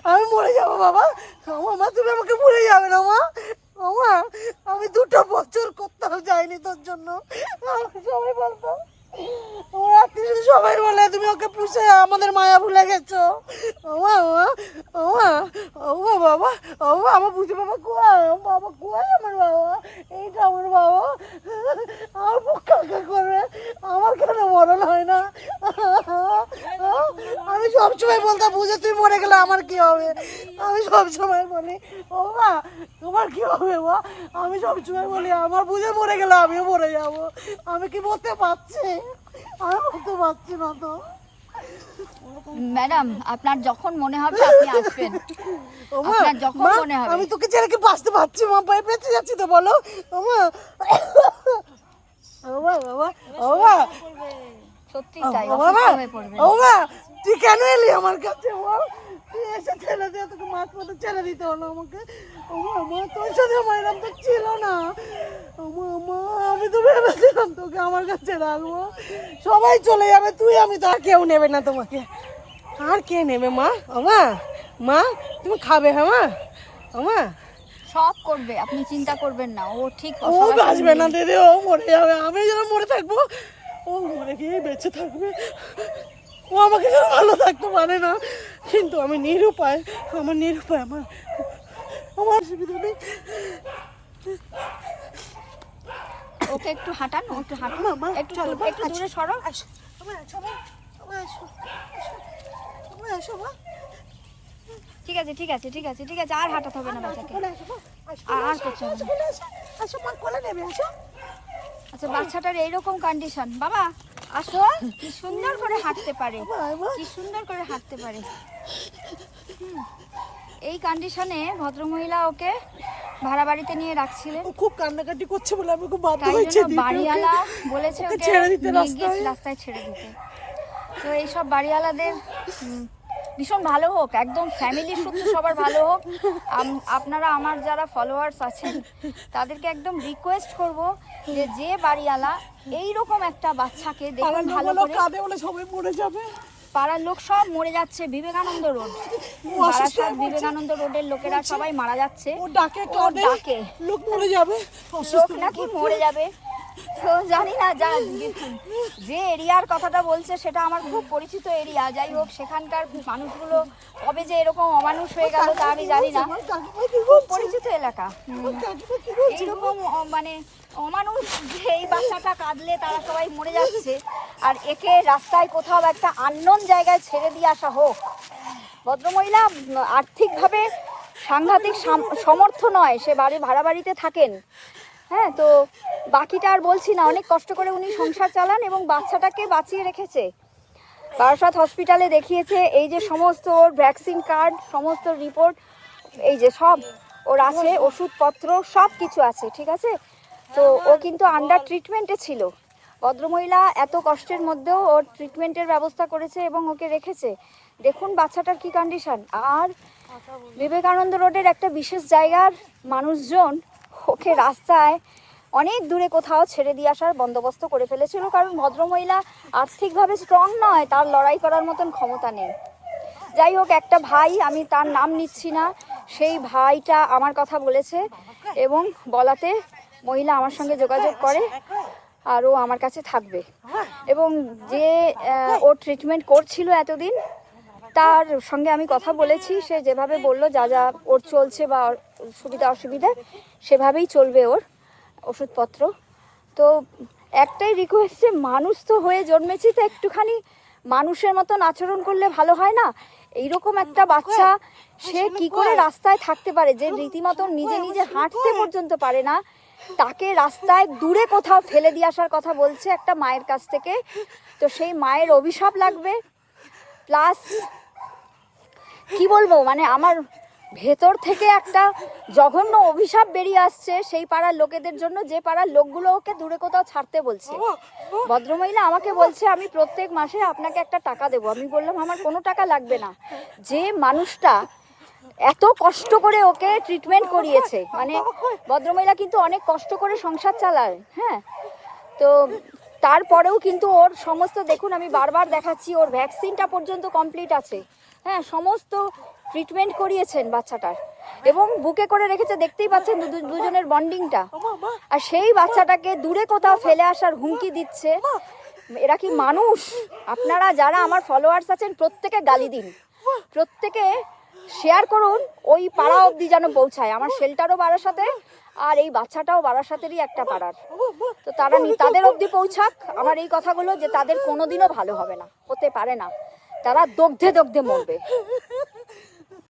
আমি মরে যাবো বাবা। মা তুমি আমাকে ভুলে যাবে না মা। মা আমি 2টা বছর কোথাও যাইনি তোর জন্য। সবাই বলতো, আমার আত্মীয় সবাই বলে তুমি ওকে পুষে আমাদের মায়া ভুলে গেছো। ওমা ওমা ওমা ওমা বাবা, ওমা আমার বুঝে বাবা কোয়ায়, বাবা কোয়ায় আমার বাবা, এইটা আমার বাবা। আমার বুক কাকা করবে, আমার কেন মরণ হয় না? আমি সবসময় বলতাম বুঝে তুই মরে গেলে আমার কি হবে। আমি সবসময় বলি ও মা তোমার কি হবে মা। আমি সবসময় বলি আমার বুঝে মরে গেলে আমিও মরে যাব। আমি কি বলতে পারছি? আমি বলতে পারছি না তো। ম্যাডাম আপনার যখন মনে হবে আপনি আসবেন, আপনার যখন মনে হবে। আমি তোকে ছেড়ে কি বাঁচতে পারছি মা? পায়ে বেঁচে যাচ্ছি তো বলো। ও মা ও মা বাবা ও মা সত্যি তাই অসুস্থ হয়ে পড়বেন। ও মা তুই কেন এলি আমার কাছে বল? তুই এসে ছেড়ে দিয়ে তোকে মাছ মতো ছেড়ে দিতে হলো আমাকে। ও মা তোর সাথে আমার এরকম তো ছিল না। ও মা আমি তো ভেবেছিলাম তোকে আমার কাছে রাখবো। সবাই চলে যাবে, তুই আমি তো আর কেউ নেবে না তোমাকে। আর কে নেবে মা? ও মা মা তুমি খাবে? হ্যাঁ মা ও মা সব করবে, আপনি চিন্তা করবেন না। ও ঠিক ও বাঁচবে না দিদি, ও মরে যাবে। আমি যেন মরে থাকবো, ও মরে গিয়ে বেঁচে থাকবে। ও আমাকে যেন ভালো থাকতে পারে না, কিন্তু আমি নিরুপায়। আমার নিরুপায়, আমার আমার অসুবিধা নেই। ওকে একটু হাঁটান, ও একটু হাঁটান, মা একটু একটু দূরে সরো। আসো আমার আসো মা, আমার আসো আমার আসো মা। ঠিক আছে ঠিক আছে ঠিক আছে ঠিক আছে, আর হাঁটাতে হবে না বাচ্চাকে, আর করতে হবে না। আসো মা কোলে নেবে আসো। আচ্ছা বাচ্চাটার এইরকম কন্ডিশন, বাবা আসো, কি সুন্দর করে হাঁটতে পারে, কি সুন্দর করে হাঁটতে পারে। এই কন্ডিশনে ভদ্রমহিলা ওকে ভাড়া বাড়িতে নিয়ে রাখছিলেন। ও খুব কান্নাকাটি করছে বলে আমি খুব বাধ্য তাই হয়েছি জন্য বাড়িওয়ালা বলেছে ওকে ছেড়ে দিতে নিয়ে গিয়ে রাস্তায় ছেড়ে দিতে। তো এইসব বাড়িওয়ালাদের ভীষণ ভালো হোক, একদম ফ্যামিলির সূত্রে সবার ভালো হোক। আপনারা আমার যারা ফলোয়ার্স আছেন তাদেরকে একদম রিকোয়েস্ট করব যে যে বাড়িওয়ালা এইরকম একটা বাচ্চাকে দেখুন ভালো করে, কাঁদে বলে সবাই মরে যাবে। পাড়ার লোক সব মরে যাচ্ছে। বিবেকানন্দ রোড, বারাসাত বিবেকানন্দ রোডের লোকেরা সবাই মারা যাচ্ছে। ও ডাকে কাঁদে, ডাকে লোক মরে যাবে, লোক নাকি মরে যাবে। তো জানি না, যে এরিয়ার কথাটা বলছে সেটা আমার খুব পরিচিত এরিয়া। যাই হোক সেখানকার মানুষগুলো কবে যে এরকম অমানুষ হয়ে গেল তা আমি জানি না। খুব পরিচিত এলাকা। এইরকম মানে অমানুষ যে এই বাচ্চাটা কাঁদলে তারা সবাই মরে যাচ্ছে, আর একে রাস্তায় কোথাও একটা আননোন জায়গায় ছেড়ে দিয়ে আসা হোক। ভদ্রমহিলা আর্থিকভাবে সাংঘাতিক সমর্থ নয়, সে ভাড়া বাড়িতে থাকেন। হ্যাঁ, তো বাকিটা আর বলছি না। অনেক কষ্ট করে উনি সংসার চালান এবং বাচ্চাটাকে বাঁচিয়ে রেখেছে। বারাসাত হসপিটালে দেখিয়েছে, এই যে সমস্ত ওর ভ্যাকসিন কার্ড, সমস্ত রিপোর্ট, এই যে সব ওর আছে, ওষুধপত্র সব কিছু আছে, ঠিক আছে। তো ও কিন্তু আন্ডার ট্রিটমেন্টে ছিল। ভদ্রমহিলা এত কষ্টের মধ্যেও ওর ট্রিটমেন্টের ব্যবস্থা করেছে এবং ওকে রেখেছে। দেখুন বাচ্চাটার কি কন্ডিশন। আর বিবেকানন্দ রোডের একটা বিশেষ জায়গার মানুষজন ওকে রাস্তায় অনেক দূরে কোথাও ছেড়ে দিয়ে আসার বন্দোবস্ত করে ফেলেছিল, কারণ ভদ্রমহিলা আর্থিকভাবে স্ট্রং নয়, তার লড়াই করার মতন ক্ষমতা নেই। যাই হোক, একটা ভাই, আমি তার নাম নিচ্ছি না, সেই ভাইটা আমার কথা বলেছে এবং বলাতে মহিলা আমার সঙ্গে যোগাযোগ করে আর ও আমার কাছে থাকবে। এবং যে ও ট্রিটমেন্ট করছিল এতদিন, তার সঙ্গে আমি কথা বলেছি। সে যেভাবে বলল যা যা ওর চলছে বা সুবিধা অসুবিধা সেভাবেই চলবে ওর ওষুধপত্র। তো একটাই রিকোয়েস্ট, যে মানুষ তো হয়ে জন্মেছি, তো একটুখানি মানুষের মতন আচরণ করলে ভালো হয় না? এইরকম একটা বাচ্চা, সে কি করে রাস্তায় থাকতে পারে, যে রীতিমতন নিজে নিজে হাঁটতে পর্যন্ত পারে না, তাকে রাস্তায় দূরে কোথাও ফেলে দিয়ে আসার কথা বলছে একটা মায়ের কাছ থেকে। তো সেই মায়ের অভিশাপ লাগবে, প্লাস কি বলবো, মানে আমার ভেতর থেকে একটা জঘন্য অভিশাপ বেরিয়ে আসছে সেই পাড়ার লোকেদের জন্য, যে পাড়ার লোকগুলো ওকে দূরে কোথাও ছাড়তে বলছে। ভদ্রমহিলা আমাকে বলছে আমি প্রত্যেক মাসে আপনাকে একটা টাকা দেবো। আমি বললাম আমার কোনো টাকা লাগবে না। যে মানুষটা এত কষ্ট করে ওকে ট্রিটমেন্ট করিয়েছে, মানে ভদ্রমহিলা কিন্তু অনেক কষ্ট করে সংসার চালায়, হ্যাঁ, তো তারপরেও কিন্তু ওর সমস্ত, দেখুন আমি বারবার দেখাচ্ছি, ওর ভ্যাকসিনটা পর্যন্ত কমপ্লিট আছে, হ্যাঁ, সমস্ত ট্রিটমেন্ট করিয়েছেন বাচ্চাটার, এবং বুকে করে রেখেছে, দেখতেই পাচ্ছেন দুজনের বন্ডিংটা। আর সেই বাচ্চাটাকে দূরে কোথাও ফেলে আসার হুমকি দিচ্ছে। এরা কি মানুষ? আপনারা যারা আমার ফলোয়ার্স আছেন প্রত্যেকে গালি দিন, প্রত্যেকে শেয়ার করুন, ওই পাড়া অবধি যেন পৌঁছায়। আমার শেল্টারও বারাসাতে, আর এই বাচ্চাটাও বারাসাতেরই একটা পাড়ার। তো তাদের অবধি পৌঁছাক আমার এই কথাগুলো, যে তাদের কোনোদিনও ভালো হবে না, হতে পারে না, তারা দগ্ধে দগ্ধে মরবে।